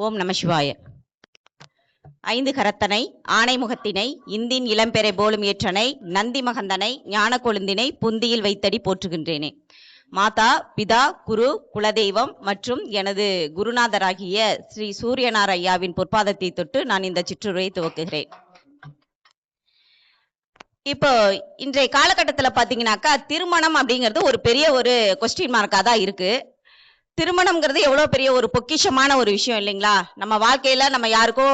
ஓம் நம சிவாய. ஐந்து கரத்தனை ஆனை முகத்தினை இந்தின் இளம்பெறை போலும் ஏற்றனை நந்தி மகந்தனை ஞான கொழுந்தினை புந்தியில் வைத்தடி போற்றுகின்றேனே. மாதா பிதா குரு குலதெய்வம் மற்றும் எனது குருநாதராகிய ஸ்ரீ சூரியனார் ஐயாவின் பொற்பாதத்தை தொட்டு நான் இந்த சிற்றுரையை துவக்குகிறேன். இப்போ இன்றைய காலகட்டத்தில் பார்த்தீங்கன்னாக்கா திருமணம் அப்படிங்கிறது ஒரு பெரிய ஒரு கொஸ்டின் மார்க்காக தான் இருக்கு. திருமணம்ங்கிறது எவ்வளோ பெரிய ஒரு பொக்கிஷமான ஒரு விஷயம் இல்லைங்களா? நம்ம வாழ்க்கையில நம்ம யாருக்கோ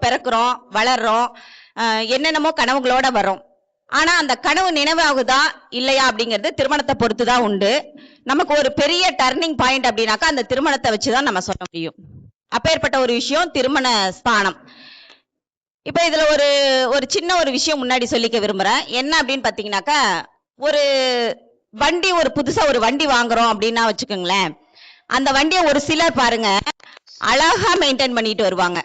பிறக்கிறோம், வளர்றோம், என்னென்னமோ கனவுகளோட வரோம். ஆனா அந்த கனவு நினைவாகுதா இல்லையா அப்படிங்கிறது திருமணத்தை பொறுத்து தான் உண்டு. நமக்கு ஒரு பெரிய டர்னிங் பாயிண்ட் அப்படின்னாக்கா அந்த திருமணத்தை வச்சுதான் நம்ம சொல்ல முடியும். அப்பேற்பட்ட ஒரு விஷயம் திருமண ஸ்தானம். இப்ப இதுல ஒரு சின்ன ஒரு விஷயம் முன்னாடி சொல்லிக்க விரும்புறேன். என்ன அப்படின்னு பாத்தீங்கன்னாக்கா, ஒரு புதுசா ஒரு வண்டி வாங்குறோம் அப்படின்னா வச்சுக்கோங்களேன். அந்த வண்டியை ஒரு சிலர் பாருங்க அழகா மெயின்டைன் பண்ணிட்டு வருவாங்க.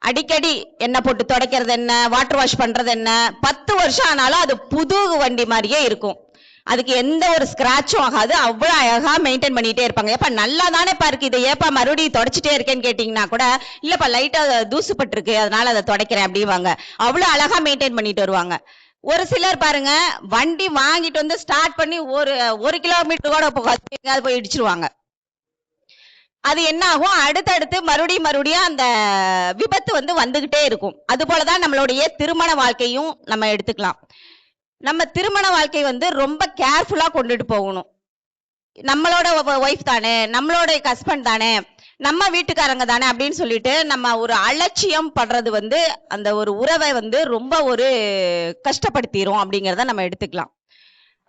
அடிக்கடி எண்ணெய் போட்டு துடைக்கிறது என்ன, வாட்டர் வாஷ் பண்றது என்ன, 10 வருஷம் ஆனாலும் அது புது வண்டி மாதிரியே இருக்கும். அதுக்கு எந்த ஒரு ஸ்கிராச்சும் ஆகாது. அவ்வளவு அழகா மெயின்டைன் பண்ணிட்டே இருப்பாங்க. ஏப்பா நல்லா தானே பாருக்கு, இதை ஏப்பா மறுபடியும் தொடச்சிட்டே இருக்கேன்னு கேட்டீங்கன்னா கூட இல்லப்பா லைட்டா தூசு பட்டிருக்கு அதனால அதை துடைக்கிறேன் அப்படிவாங்க. அவ்வளவு அழகா மெயின்டைன் பண்ணிட்டு வருவாங்க. ஒரு சிலர் பாருங்க வண்டி வாங்கிட்டு வந்து ஸ்டார்ட் பண்ணி ஒரு கிலோமீட்டர் கூட போய் இடிச்சிருவாங்க. அது என்ன ஆகும், அடுத்தடுத்து மறுபடியும் அந்த விபத்து வந்துகிட்டே இருக்கும். அது போலதான் நம்மளுடைய திருமண வாழ்க்கையும் நம்ம எடுத்துக்கலாம். நம்ம திருமண வாழ்க்கை ரொம்ப கேர்ஃபுல்லா கொண்டுட்டு போகணும். நம்மளோட ஒய்ஃப் தானே, நம்மளோட ஹஸ்பண்ட் தானே, நம்ம வீட்டுக்காரங்க தானே அப்படின்னு சொல்லிட்டு நம்ம ஒரு அலட்சியம் பண்றது அந்த ஒரு உறவை ரொம்ப ஒரு கஷ்டப்படுத்திரும் அப்படிங்கிறத நம்ம எடுத்துக்கலாம்.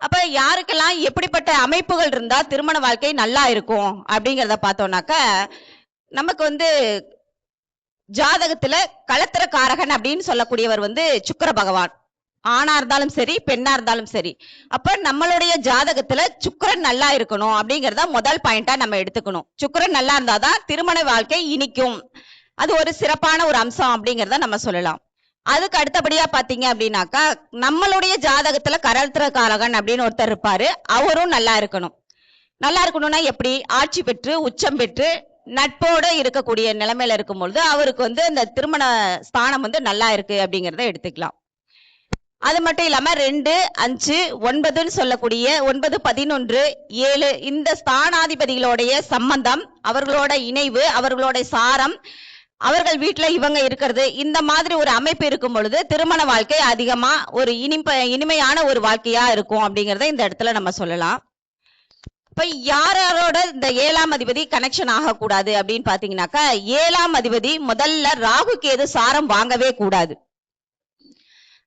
அப்ப யாருக்கெல்லாம் எப்படிப்பட்ட அமைப்புகள் இருந்தா திருமண வாழ்க்கை நல்லா இருக்கும் அப்படிங்கிறத பார்த்தோம்னாக்க, நமக்கு ஜாதகத்துல களத்திர காரகன் அப்படின்னு சொல்லக்கூடியவர் சுக்கிர பகவான். ஆணா இருந்தாலும் சரி பெண்ணா இருந்தாலும் சரி. அப்ப நம்மளுடைய ஜாதகத்துல சுக்கிரன் நல்லா இருக்கணும் அப்படிங்கறத முதல் பாயிண்டா நம்ம எடுத்துக்கணும். சுக்கிரன் நல்லா இருந்தாதான் திருமண வாழ்க்கை இனிக்கும். அது ஒரு சிறப்பான ஒரு அம்சம் அப்படிங்கறத நம்ம சொல்லலாம். அதுக்கு அடுத்தபடியா பாத்தீங்க அப்படின்னாக்கா, நம்மளுடைய ஜாதகத்துல களத்திர காரகன் அப்படின்னு ஒருத்தர் இருப்பாரு. அவரும் நல்லா இருக்கணும். நல்லா இருக்கணும்னா எப்படி? ஆட்சி பெற்று உச்சம் பெற்று நட்போட இருக்கக்கூடிய நிலைமையில இருக்கும் பொழுது அவருக்கு அந்த திருமண ஸ்தானம் நல்லா இருக்கு அப்படிங்கறத எடுத்துக்கலாம். அது மட்டும் இல்லாம 2, 5, 9ன்னு சொல்லக்கூடிய 9, 11, 7 இந்த ஸ்தானாதிபதிகளுடைய சம்பந்தம், அவர்களோட இணைவு, அவர்களோட சாரம், அவர்கள் வீட்டுல இவங்க இருக்கிறது, இந்த மாதிரி ஒரு அமைப்பு இருக்கும் பொழுது திருமண வாழ்க்கை அதிகமா ஒரு இனிமையான ஒரு வாழ்க்கையா இருக்கும் அப்படிங்கறத இந்த இடத்துல நம்ம சொல்லலாம். இப்ப யாரோட இந்த 7ஆம் அதிபதி கனெக்ஷன் ஆகக்கூடாது அப்படின்னு பாத்தீங்கன்னாக்கா, 7ஆம் அதிபதி முதல்ல ராகு கேது சாரம் வாங்கவே கூடாது.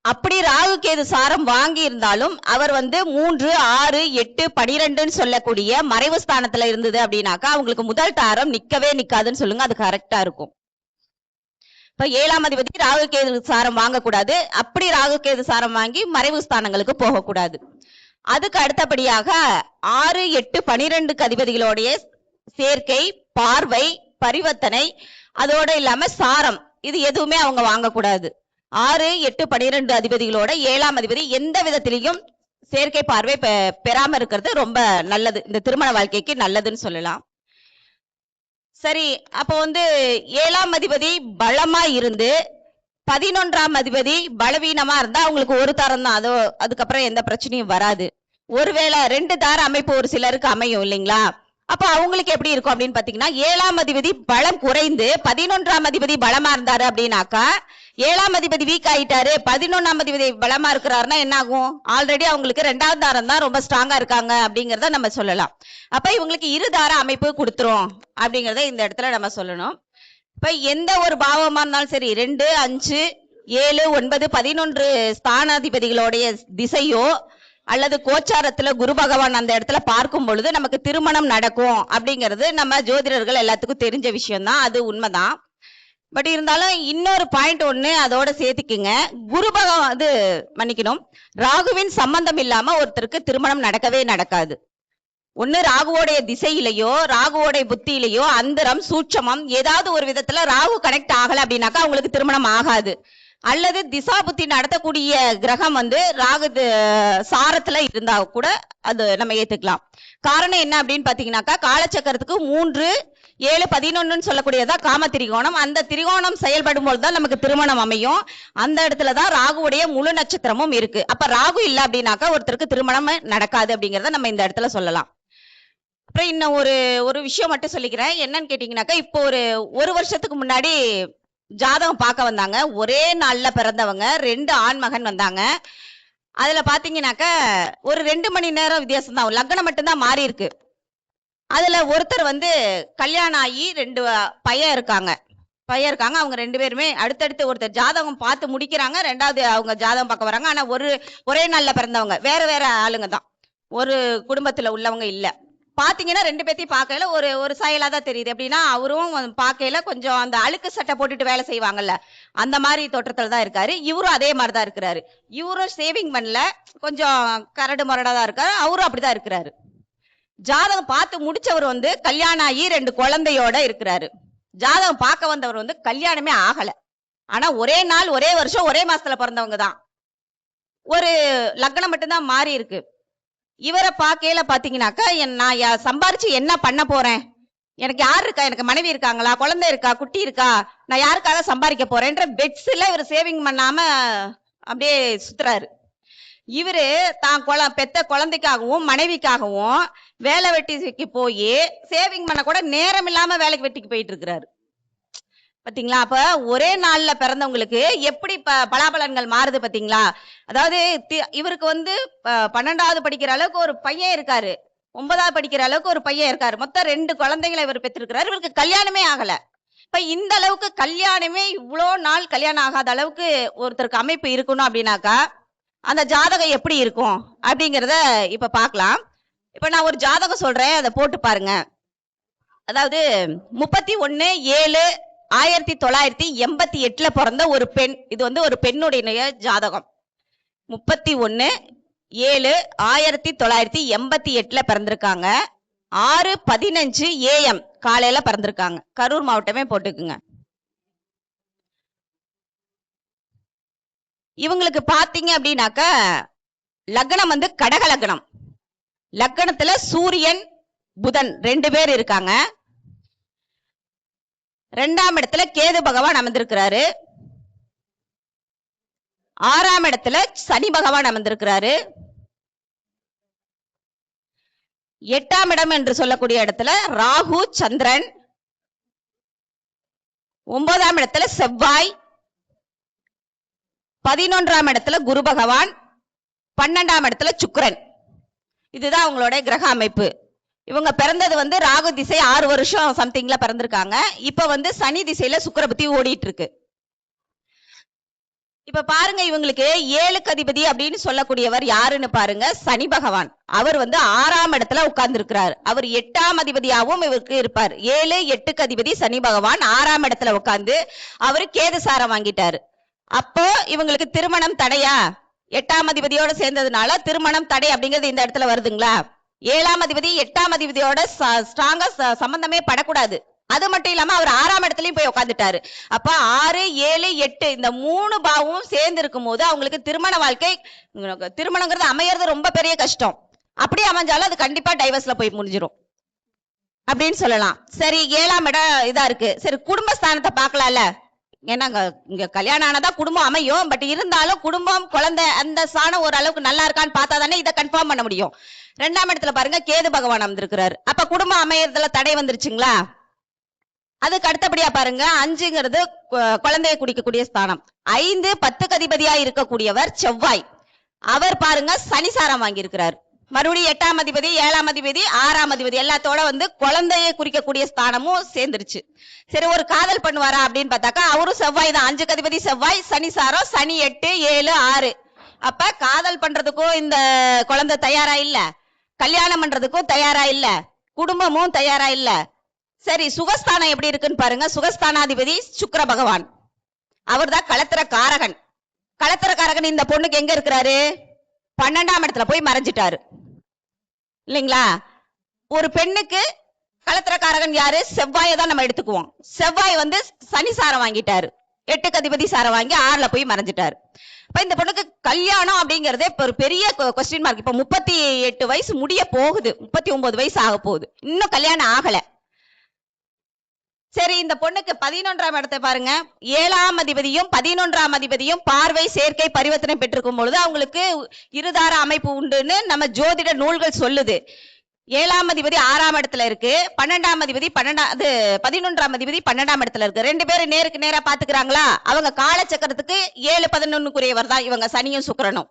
அப்படி ராகு கேது சாரம் வாங்கி இருந்தாலும் அவர் 3, 6, 8, 12ன்னு சொல்லக்கூடிய மறைவு ஸ்தானத்துல இருந்தது அப்படின்னாக்கா அவங்களுக்கு முதல் தாரம் நிக்கவே நிக்காதுன்னு சொல்லுங்க. அது கரெக்டா இருக்கும். இப்ப 7ஆம் அதிபதி ராகு கேது சாரம் வாங்கக்கூடாது. அப்படி ராகு கேது சாரம் வாங்கி மறைவு ஸ்தானங்களுக்கு போகக்கூடாது. அதுக்கு அடுத்தபடியாக 6, 8, 12க்கு அதிபதிகளுடைய சேர்க்கை, பார்வை, பரிவர்த்தனை, அதோட இல்லாம சாரம், இது எதுவுமே அவங்க வாங்கக்கூடாது. 6, 8, 12 அதிபதிகளோட 7ஆம் அதிபதி எந்த விதத்திலையும் சேர்க்கை பார்வை பெறாம இருக்கிறது ரொம்ப நல்லது. இந்த திருமண வாழ்க்கைக்கு நல்லதுன்னு சொல்லலாம். சரி, அப்போ 7ஆம் அதிபதி பலமா இருந்து 11ஆம் அதிபதி பலவீனமா இருந்தா அவங்களுக்கு ஒரு தாரம் தான். அதுக்கப்புறம் எந்த பிரச்சனையும் வராது. ஒருவேளை 2 தார அமைப்பு ஒரு சிலருக்கு அமையும் இல்லைங்களா? அப்ப அவங்களுக்கு எப்படி இருக்கும் அப்படின்னு பாத்தீங்கன்னா, 7ஆம் அதிபதி பலம் குறைந்து 11ஆம் அதிபதி பலமா இருந்தாரு அப்படின்னாக்கா, 7ஆம் அதிபதி வீக் ஆயிட்டாரு, 11ஆம் அதிபதி பலமா இருக்கிறாருன்னா என்ன ஆகும்? ஆல்ரெடி அவங்களுக்கு 2ஆம் தாரம் தான் ரொம்ப ஸ்ட்ராங்கா இருக்காங்க அப்படிங்கறத நம்ம சொல்லலாம். அப்ப இவங்களுக்கு 2 தார அமைப்பு கொடுத்துரும் அப்படிங்கறத இந்த இடத்துல நம்ம சொல்லணும். இப்ப எந்த ஒரு பாவமா இருந்தாலும் சரி, 2, 5, 7, 9, 11 ஸ்தானாதிபதிகளுடைய திசையோ அல்லது கோச்சாரத்துல குரு பகவான் அந்த இடத்துல பார்க்கும் பொழுது நமக்கு திருமணம் நடக்கும் அப்படிங்கிறது நம்ம ஜோதிடர்கள் எல்லாத்துக்கும் தெரிஞ்ச விஷயம் தான். அது உண்மைதான். பட் இருந்தாலும் இன்னொரு பாயிண்ட் ஒண்ணு அதோட சேர்த்துக்குங்க. குரு பகவான் மன்னிக்கணும், ராகுவின் சம்பந்தம் இல்லாம ஒருத்தருக்கு திருமணம் நடக்கவே நடக்காது. ஒண்ணு ராகுவோடைய திசையிலையோ ராகுவோடைய புத்தியிலையோ அந்தரம் சூட்சமம் ஏதாவது ஒரு விதத்துல ராகு கனெக்ட் ஆகல அப்படின்னாக்கா அவங்களுக்கு திருமணம் ஆகாது. அல்லது திசா புத்தி நடத்தக்கூடிய கிரகம் ராகு சாரத்துல இருந்தா கூட அது நம்ம ஏத்துக்கலாம். காரணம் என்ன அப்படின்னு பாத்தீங்கன்னாக்கா, காலச்சக்கரத்துக்கு 3, 7-11 சொல்லக்கூடியதா காம திரிகோணம். அந்த திரிகோணம் செயல்படும் பொழுதுதான் நமக்கு திருமணம் அமையும். அந்த இடத்துலதான் ராகுவுடைய முழு நட்சத்திரமும் இருக்கு. அப்ப ராகு இல்ல அப்படின்னாக்கா ஒருத்தருக்கு திருமணம் நடக்காது அப்படிங்கறத நம்ம இந்த இடத்துல சொல்லலாம். அப்புறம் இன்னும் ஒரு விஷயம் மட்டும் சொல்லிக்கிறேன். என்னன்னு கேட்டீங்கன்னாக்கா இப்போ ஒரு வருஷத்துக்கு முன்னாடி ஜாதகம் பார்க்க வந்தாங்க. ஒரே நாள்ல பிறந்தவங்க 2 ஆண் மகன் வந்தாங்க. அதுல பாத்தீங்கன்னாக்க ஒரு 2 மணி நேரம் வித்தியாசம் தான், லக்னம் மட்டும்தான் மாறி இருக்கு. அதுல ஒருத்தர் கல்யாணம் ஆகி 2 பையன் இருக்காங்க. அவங்க 2 பேருமே அடுத்தடுத்து ஒருத்தர் ஜாதகம் பார்த்து முடிக்கிறாங்க, 2வது அவங்க ஜாதகம் பார்க்க வராங்க. ஆனா ஒரே நாள்ல பிறந்தவங்க, வேற வேற ஆளுங்க தான், ஒரு குடும்பத்துல உள்ளவங்க இல்ல. பாத்தீங்கன்னா 2 பேத்தையும் பார்க்கல ஒரு சாயலா தான் தெரியுது. எப்படின்னா அவரும் பார்க்கல கொஞ்சம் அந்த அழுக்கு சட்டை போட்டுட்டு வேலை செய்வாங்கல்ல, அந்த மாதிரி தோற்றத்துல தான் இருக்காரு. இவரும் அதே மாதிரி தான் இருக்கிறாரு. இவரும் சேவிங் பண்ணல, கொஞ்சம் கரடு முரடா தான் இருக்காரு. அவரும் அப்படிதான் இருக்கிறாரு. ஜாதகம் பார்த்து முடிச்சவர் கல்யாணம் ஆகி 2 குழந்தையோட இருக்கிறாரு. ஜாதகம் பார்க்க வந்தவர் கல்யாணமே ஆகல. ஆனா ஒரே நாள், ஒரே வருஷம், ஒரே மாசத்துல பிறந்தவங்க தான். ஒரு லக்னம் மட்டும்தான் மாறி இருக்கு. இவரை பார்க்கையில பாத்தீங்கன்னாக்கா நான் சம்பாரிச்சு என்ன பண்ண போறேன், எனக்கு யார் இருக்கா, எனக்கு மனைவி இருக்காங்களா, குழந்தை இருக்கா, குட்டி இருக்கா, நான் யாருக்காக சம்பாதிக்க போறேன்ற பெட்ஸ்ல இவர் சேவிங் பண்ணாம அப்படியே சுத்துறாரு. இவரு தான் பெத்த குழந்தைக்காகவும் மனைவிக்காகவும் வேலை வெட்டிக்கு போய் சேவிங் பண்ண கூட நேரம் இல்லாம வேலைக்கு வெட்டிக்கு போயிட்டு இருக்கிறாரு. பாத்தீங்களா? அப்ப ஒரே நாள்ல பிறந்தவங்களுக்கு எப்படி பலாபலன்கள் மாறுது பாத்தீங்களா? அதாவது இவருக்கு 12வது படிக்கிற அளவுக்கு ஒரு பையன் இருக்காரு, 9வது படிக்கிற அளவுக்கு ஒரு பையன் இருக்காரு, மொத்தம் 2 குழந்தைகளை இவர் பெற்றிருக்கிறாரு. இவருக்கு கல்யாணமே ஆகல. இப்ப இந்த அளவுக்கு கல்யாணமே இவ்வளோ நாள் கல்யாணம் ஆகாத அளவுக்கு ஒருத்தருக்கு அமைப்பு இருக்கணும் அப்படின்னாக்கா அந்த ஜாதகம் எப்படி இருக்கும் அப்படிங்கிறத இப்ப பார்க்கலாம். இப்ப நான் ஒரு ஜாதகம் சொல்றேன், அதை போட்டு பாருங்க. அதாவது 31/7/1988 பிறந்த ஒரு பெண். இது ஒரு பெண்ணுடைய ஜாதகம். 31/7/1988 பிறந்திருக்காங்க. 6:15 AM காலையில பிறந்திருக்காங்க. கரூர் மாவட்டமே போட்டுக்குங்க. இவங்களுக்கு பாத்தீங்க அப்படின்னாக்க லக்னம் கடக லக்னம். லக்னத்துல சூரியன் புதன் 2 பேர் இருக்காங்க. 2ஆம் இடத்துல கேது பகவான் அமர்ந்திருக்கிறாரு. 6ஆம் இடத்துல சனி பகவான் அமர்ந்திருக்கிறாரு. 8ஆம் இடம் என்று சொல்லக்கூடிய இடத்துல ராகு சந்திரன். 9ஆம் இடத்துல செவ்வாய். 11ஆம் இடத்துல குரு பகவான். 12ஆம் இடத்துல சுக்கிரன். இதுதான் அவங்களோட கிரக அமைப்பு. இவங்க பிறந்தது ராகு திசை 6 வருஷம் சம்திங்ல பிறந்திருக்காங்க. இப்ப சனி திசையில சுக்கிர புத்தி ஓடிட்டு இருக்கு. இப்ப பாருங்க, இவங்களுக்கு 7க்கு அதிபதி அப்படின்னு சொல்லக்கூடியவர் யாருன்னு பாருங்க, சனி பகவான். அவர் 6ஆம் இடத்துல உட்கார்ந்து இருக்கிறார். அவர் 8ஆம் அதிபதியாகவும் இவருக்கு இருப்பார். 7, 8க்கு அதிபதி சனி பகவான் 6ஆம் இடத்துல உட்கார்ந்து அவரு கேது சாரம் வாங்கிட்டாரு. அப்போ இவங்களுக்கு திருமணம் தடையா? 8ஆம் அதிபதியோட சேர்ந்ததுனால திருமணம் தடை அப்படிங்கிறது இந்த இடத்துல வருதுங்களா? 7ஆம் அதிபதி 8ஆம் அதிபதியோட ஸ்ட்ராங்கா சம்பந்தமே படக்கூடாது. அது மட்டும் இல்லாம அவர் 6ஆம் இடத்துலயும் போய் உட்காந்துட்டாரு. அப்ப 6, 7, 8 இந்த 3 பாவமும் சேர்ந்து இருக்கும் போது அவங்களுக்கு திருமண வாழ்க்கை, திருமணங்கிறது அமையறது ரொம்ப பெரிய கஷ்டம். அப்படி அமைஞ்சாலும் அது கண்டிப்பா டைவர்ஸ்ல போய் முடிஞ்சிடும் அப்படின்னு சொல்லலாம். சரி, 7ஆம் இடம் இதா இருக்கு. சரி, குடும்பஸ்தானத்தை பார்க்கலாம்ல. ஏன்னா இங்க கல்யாணம் ஆனதா குடும்பம் அமையும். பட் இருந்தாலும் குடும்பம், குழந்தை, அந்த ஸ்தானம் ஓரளவுக்கு நல்லா இருக்கான்னு பார்த்தா தானே இதை கன்ஃபார்ம் பண்ண முடியும். 2ஆம் இடத்துல பாருங்க கேது பகவான் அமர்ந்திருக்கிறாரு. அப்ப குடும்பம் அமையறதுல தடை வந்துருச்சுங்களா? அதுக்கு அடுத்தபடியா பாருங்க 5ங்கிறது குழந்தையை குடிக்கக்கூடிய ஸ்தானம். 5, 10க்கு அதிபதியா இருக்கக்கூடியவர் செவ்வாய். அவர் பாருங்க சனிசாரம் வாங்கி இருக்கிறார். மறுபடியும் 8ஆம் அதிபதி, 7ஆம் அதிபதி, 6ஆம் அதிபதி எல்லாத்தோட குழந்தையை குறிக்கக்கூடிய ஸ்தானமும் சேர்ந்துருச்சு. சரி, ஒரு காதல் பண்ணுவாரா அப்படின்னு பார்த்தாக்கா அவரும் செவ்வாய் தான். 5க்கு அதிபதி செவ்வாய், சனிசாரம், சனி 8, 7, 6. அப்ப காதல் பண்றதுக்கும் இந்த குழந்தை தயாரா இல்ல, கல்யாணம் பண்றதுக்கும் தயாரா இல்ல, குடும்பமும் தயாரா இல்ல. சரி, சுகஸ்தானம் எப்படி இருக்குன்னு பாருங்க. சுகஸ்தானாதிபதி சுக்கிர பகவான். அவர் தான் களத்திர காரகன். களத்திர காரகன் இந்த பொண்ணுக்கு எங்க இருக்கிறாரு? 12ஆம் இடத்துல போய் மறைஞ்சிட்டாரு இல்லைங்களா? ஒரு பெண்ணுக்கு களத்திரக்காரகன் யாரு? செவ்வாயை தான் நம்ம எடுத்துக்குவோம். செவ்வாய் சனி சாரம் வாங்கிட்டாரு. 8க்கு அதிபதி சாரம் வாங்கி 6ல போய் மறைஞ்சிட்டாரு. இப்ப இந்த பொண்ணுக்கு கல்யாணம் அப்படிங்கறதே ஒரு பெரிய கொஸ்டின் மார்க். இப்ப 38 வயசு முடிய போகுது, 39 வயசு ஆக போகுது, இன்னும் கல்யாணம் ஆகல. சரி, இந்த பொண்ணுக்கு 11ஆம் இடத்தை பாருங்க. 7ஆம் அதிபதியும் 11ஆம் அதிபதியும் பார்வை சேர்க்கை பரிவர்த்தனை பெற்றிருக்கும் பொழுது அவங்களுக்கு இருதார அமைப்பு உண்டுன்னு நம்ம ஜோதிட நூல்கள் சொல்லுது. 7ஆம் அதிபதி 6ஆம் இடத்துல இருக்கு, 12ஆம் அதிபதி 11ஆம் அதிபதி 12ஆம் இடத்துல இருக்கு. ரெண்டு பேரும் நேருக்கு நேரா பாத்துக்கிறாங்களா? அவங்க காலச்சக்கரத்துக்கு 7-11க்குரியவர் தான் இவங்க, சனியும் சுக்கிரனும்.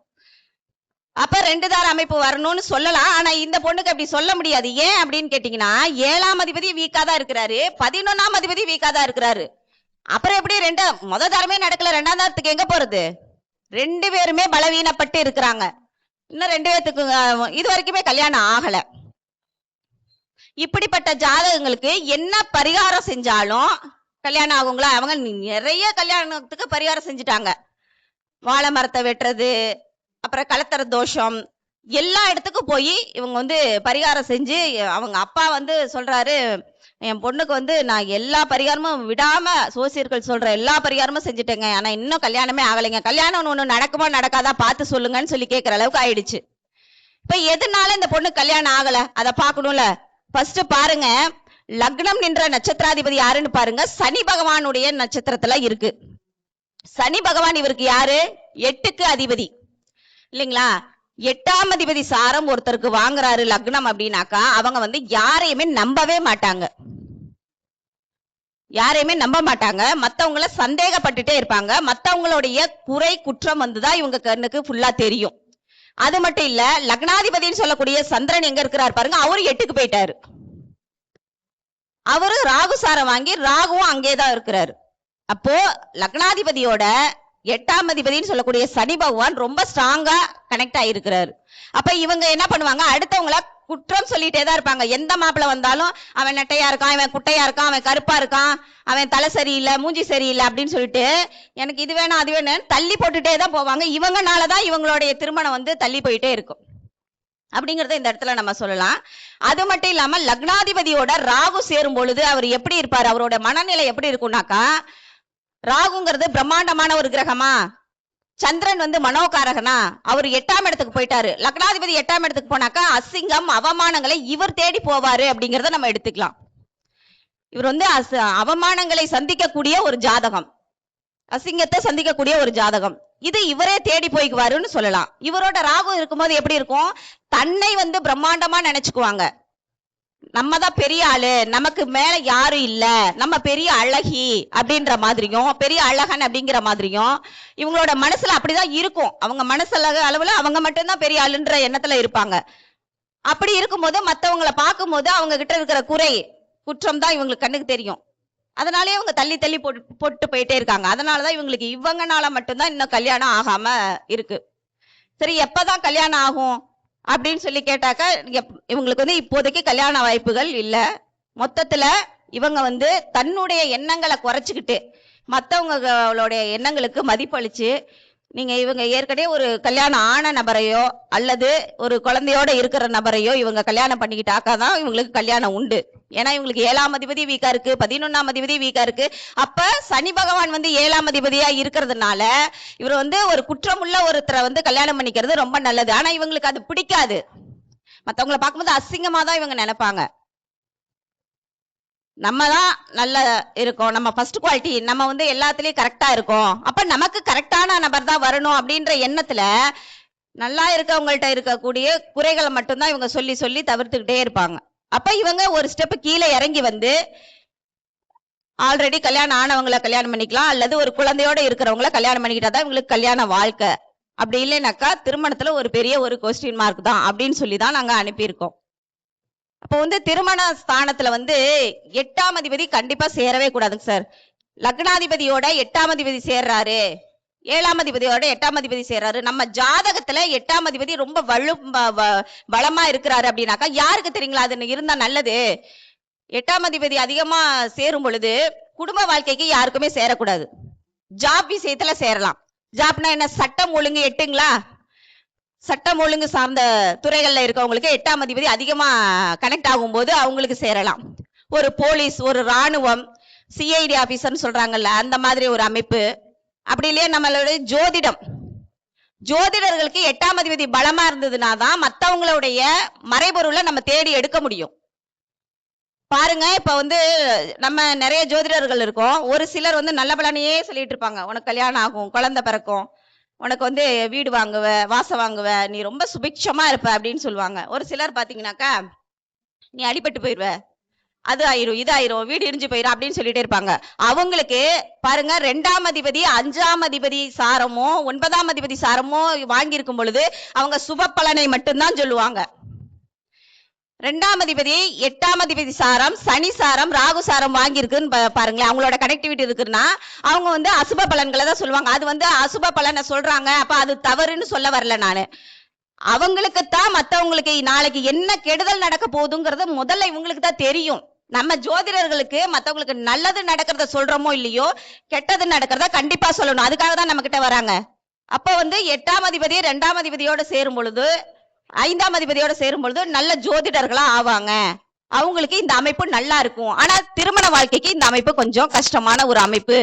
அப்ப 2 தார அமைப்பு வரணும்னு சொல்லலாம். ஆனா இந்த பொண்ணுக்கு அப்படி சொல்ல முடியாது. ஏன் அப்படின்னு கேட்டீங்கன்னா, 7ஆம் அதிபதி வீக்கா தான் இருக்கிறாரு, 11ஆம் அதிபதி வீக்கா தான் இருக்கிறாரு. அப்புறம் எப்படி முத தாரமே நடக்கல, 2ஆம் தாரத்துக்கு எங்க போறது? 2 பேருமே பலவீனப்பட்டு இருக்கிறாங்க. இன்னும் 2 பேத்துக்கு இது வரைக்குமே கல்யாணம் ஆகல. இப்படிப்பட்ட ஜாதகங்களுக்கு என்ன பரிகாரம் செஞ்சாலும் கல்யாணம் ஆகுங்களா? அவங்க நிறைய கல்யாணத்துக்கு பரிகாரம் செஞ்சுட்டாங்க. வாழை மரத்தை வெட்டுறது, அப்புறம் கலத்தர தோஷம், எல்லா இடத்துக்கும் போய் இவங்க பரிகாரம் செஞ்சு, அவங்க அப்பா சொல்றாரு, என் பொண்ணுக்கு நான் எல்லா பரிகாரமும் விடாம சோசியர்கள் சொல்ற எல்லா பரிகாரமும் செஞ்சுட்டேங்க, ஆனா இன்னும் கல்யாணமே ஆகலைங்க, கல்யாணம் ஒண்ணு நடக்குமா நடக்காதா பார்த்து சொல்லுங்கன்னு சொல்லி கேட்கிற அளவுக்கு ஆயிடுச்சு. இப்ப எதனால இந்த பொண்ணு கல்யாணம் ஆகல அதை பார்க்கணும்ல. ஃபர்ஸ்ட் பாருங்க, லக்னம் நின்ற நட்சத்திராதிபதி யாருன்னு பாருங்க. சனி பகவானுடைய நட்சத்திரத்துல இருக்கு. சனி பகவான் இவருக்கு யாரு? 8க்கு அதிபதி இல்லைங்களா? 8ஆம் அதிபதி சாரம் ஒருத்தருக்கு வாங்குறாரு லக்னம் அப்படின்னாக்கா, அவங்க யாரையுமே நம்பவே மாட்டாங்க, யாரையுமே நம்ப மாட்டாங்க. மத்தவங்கள சந்தேகப்பட்டுட்டே இருப்பாங்க. மத்தவங்களுடைய குறை குற்றம் தான் இவங்க கண்ணுக்கு ஃபுல்லா தெரியும். அது மட்டும் இல்ல, லக்னாதிபதினு சொல்லக்கூடிய சந்திரன் எங்க இருக்கிறார் பாருங்க, அவரு 8க்கு போயிட்டாரு. அவரு ராகு சாரம் வாங்கி ராகுவும் அங்கேதான் இருக்கிறாரு. அப்போ லக்னாதிபதியோட 8ஆம் அதிபதினு சொல்லக்கூடிய சனி பகவான் ரொம்ப ஸ்ட்ராங்கா கனெக்ட் ஆயிருக்கிறாரு. அப்ப இவங்க என்ன பண்ணுவாங்க, அடுத்தவங்கள குற்றம் சொல்லிட்டே தான் இருப்பாங்க. எந்த மாப்பிள்ள வந்தாலும் அவன் நெட்டையா இருக்கான், அவன் குட்டையா இருக்கான், அவன் கருப்பா இருக்கான், அவன் தலை சரியில்லை, மூஞ்சி சரியில்லை அப்படின்னு சொல்லிட்டு எனக்கு இது வேணும் அது வேணும் தள்ளி போட்டுட்டே தான் போவாங்க. இவங்கனாலதான் இவங்களுடைய திருமணம் தள்ளி போயிட்டே இருக்கும் அப்படிங்கறத இந்த இடத்துல நம்ம சொல்லலாம். அது மட்டும் இல்லாம லக்னாதிபதியோட ராகு சேரும் பொழுது அவர் எப்படி இருப்பாரு, அவரோட மனநிலை எப்படி இருக்கும்னாக்கா, ராகுங்கிறது பிரம்மாண்டமான ஒரு கிரகமா, சந்திரன் மனோகாரகனா, அவர் 8ஆம் இடத்துக்கு போயிட்டாரு. லக்னாதிபதி 8ஆம் இடத்துக்கு போனாக்கா அசிங்கம் அவமானங்களை இவர் தேடி போவாரு அப்படிங்கறத நம்ம எடுத்துக்கலாம். இவர் அவமானங்களை சந்திக்கக்கூடிய ஒரு ஜாதகம், அசிங்கத்தை சந்திக்கக்கூடிய ஒரு ஜாதகம். இது இவரே தேடி போய்க்குவாருன்னு சொல்லலாம். இவரோட ராகு இருக்கும்போது எப்படி இருக்கும், தன்னை பிரம்மாண்டமா நினைச்சுக்குவாங்க. நம்ம தான் பெரிய ஆளு, நமக்கு மேல யாரும் இல்ல, நம்ம பெரிய அழகி அப்படின்ற மாதிரியும், பெரிய அழகன் அப்படிங்கிற மாதிரியும் இவங்களோட மனசுல அப்படிதான் இருக்கும். அவங்க மனசுல அளவுல அவங்க மட்டும்தான் பெரிய ஆளுன்ற எண்ணத்துல இருப்பாங்க. அப்படி இருக்கும்போது மத்தவங்களை பார்க்கும் போது அவங்க கிட்ட இருக்கிற குறை குற்றம் தான் இவங்களுக்கு கண்ணுக்கு தெரியும். அதனாலே இவங்க தள்ளி தள்ளி போட்டு போயிட்டே இருக்காங்க. அதனாலதான் இவங்களுக்கு இவங்கனால மட்டும்தான் இன்னும் கல்யாணம் ஆகாம இருக்கு. சரி, எப்பதான் கல்யாணம் ஆகும் அப்படின்னு சொல்லி கேட்டாக்க, இவங்களுக்கு இப்போதைக்கு கல்யாண வாய்ப்புகள் இல்ல. மொத்தத்துல இவங்க தன்னுடைய எண்ணங்களை குறைச்சுக்கிட்டு மத்தவங்களுடைய எண்ணங்களுக்கு மதிப்பளிச்சு, நீங்க இவங்க ஏற்கனவே ஒரு கல்யாணம் ஆன நபரையோ அல்லது ஒரு குழந்தையோட இருக்கிற நபரையோ இவங்க கல்யாணம் பண்ணிக்கிட்டாக்காதான் இவங்களுக்கு கல்யாணம் உண்டு. ஏன்னா இவங்களுக்கு 7ஆம் அதிபதி வீக்கா இருக்கு, 11ஆம் அதிபதி வீக்கா இருக்கு. அப்ப சனி பகவான் 7ஆம் அதிபதியா இருக்கிறதுனால இவர் ஒரு குற்றமுள்ள ஒருத்தரை கல்யாணம் பண்ணிக்கிறது ரொம்ப நல்லது. ஆனா இவங்களுக்கு அது பிடிக்காது. மத்தவங்களை பார்க்கும்போது அசிங்கமா தான் இவங்க நினைப்பாங்க. நம்ம தான் நல்ல இருக்கோம், நம்ம ஃபர்ஸ்ட் குவாலிட்டி, நம்ம எல்லாத்துலயும் கரெக்டா இருக்கோம், அப்ப நமக்கு கரெக்டான நபர் தான் வரணும் அப்படின்ற எண்ணத்துல நல்லா இருக்கவங்கள்ட்ட இருக்கக்கூடிய குறைகளை மட்டும்தான் இவங்க சொல்லி சொல்லி தவிர்த்துக்கிட்டே இருப்பாங்க. அப்ப இவங்க ஒரு ஸ்டெப் கீழே இறங்கி ஆல்ரெடி கல்யாணம் ஆனவங்களை கல்யாணம் பண்ணிக்கலாம், அல்லது ஒரு குழந்தையோட இருக்கிறவங்கள கல்யாணம் பண்ணிக்கிட்டாதான் இவங்களுக்கு கல்யாண வாழ்க்கை. அப்படி இல்லைனாக்கா திருமணத்துல ஒரு பெரிய ஒரு கொஸ்டின் மார்க் தான் அப்படின்னு சொல்லி தான் நாங்க அனுப்பியிருக்கோம். அப்போ திருமண ஸ்தானத்துல 8ஆம் அதிபதி கண்டிப்பா சேரவே கூடாதுங்க சார். லக்னாதிபதியோட 8ஆம் அதிபதி சேர்றாரு, 7ஆம் அதிபதியோட 8ஆம் அதிபதி சேர்றாரு, நம்ம ஜாதகத்துல 8ஆம் அதிபதி ரொம்ப பலமா இருக்கிறாரு அப்படின்னாக்கா யாருக்கு தெரியுங்களா அது இருந்தா நல்லது. 8ஆம் அதிபதி அதிகமா சேரும் பொழுது குடும்ப வாழ்க்கைக்கு யாருக்குமே சேரக்கூடாது. ஜாப் விஷயத்துல சேரலாம். ஜாப்னா என்ன, சட்டம் ஒழுங்கு 8ங்களா, சட்டம் ஒழுங்கு சார்ந்த துறைகள்ல இருக்கவங்களுக்கு 8ஆம் அதிபதி அதிகமா கனெக்ட் ஆகும் போது அவங்களுக்கு சேரலாம். ஒரு போலீஸ், ஒரு ராணுவம், சிஐடி ஆபீசர்னு சொல்றாங்கல்ல, அந்த மாதிரி ஒரு அமைப்பு. அப்படி இல்லையா நம்மளுடைய ஜோதிடர்களுக்கு 8ஆம் அதிபதி பலமா இருந்ததுனாதான் மத்தவங்களுடைய மறைபொருளை நம்ம தேடி எடுக்க முடியும். பாருங்க இப்ப வந்து நம்ம நிறைய ஜோதிடர்கள் இருக்கோம். ஒரு சிலர் வந்து நல்ல பலனையே சொல்லிட்டு இருப்பாங்க. உனக்கு கல்யாணம் ஆகும், குழந்தை பிறக்கும், உனக்கு வந்து வீடு வாங்குவ, வாசம் வாங்குவ, நீ ரொம்ப சுபிட்சமா இருப்ப அப்படின்னு சொல்லுவாங்க. ஒரு சிலர் பாத்தீங்கன்னாக்கா நீ அடிபட்டு போயிருவ, அது ஆயிரும், இது ஆயிரும், வீடு இடிஞ்சு போயிரும் அப்படின்னு சொல்லிட்டே இருப்பாங்க. அவங்களுக்கு பாருங்க 2ஆம் அதிபதி 5ஆம் அதிபதி சாரமோ 9ஆம் அதிபதி சாரமோ வாங்கியிருக்கும் பொழுது அவங்க சுப பலனை மட்டும்தான் சொல்லுவாங்க. 2ஆம் அதிபதி 8ஆம் அதிபதி சாரம், சனி சாரம், ராகு சாரம் வாங்கியிருக்குன்னு பாருங்களேன். அவங்களோட கனெக்டிவிட்டி இருக்குன்னா அவங்க வந்து அசுப பலன்களை தான் சொல்லுவாங்க. அது வந்து அசுப பலனை சொல்றாங்க, அப்ப அது தவறுன்னு சொல்ல வரல நானு. அவங்களுக்குத்தான் மத்தவங்களுக்கு நாளைக்கு என்ன கெடுதல் நடக்க போகுதுங்கிறது முதல்ல இவங்களுக்கு தான் தெரியும். நம்ம ஜோதிடர்களுக்கு மத்தவங்களுக்கு நல்லது நடக்கிறத சொல்றோமோ இல்லையோ, கெட்டது நடக்கிறத கண்டிப்பா சொல்லணும். அதுக்காக தான் நம்ம கிட்ட வராங்க. அப்ப வந்து 8ஆம் அதிபதி 2ஆம் அதிபதியோட சேரும் பொழுது 5ஆம் அதிபதியோட சேரும் பொழுது நல்ல ஜோதிடர்களா ஆவாங்க. அவங்களுக்கு இந்த அமைப்பு நல்லா இருக்கும். ஆனா திருமண வாழ்க்கைக்கு இந்த அமைப்பு கொஞ்சம் கஷ்டமான ஒரு அமைப்பு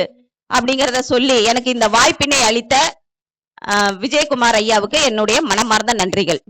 அப்படிங்கறத சொல்லி எனக்கு இந்த வாய்ப்பினை அளித்த விஜயகுமார் ஐயாவுக்கு என்னுடைய மனமார்ந்த நன்றிகள்.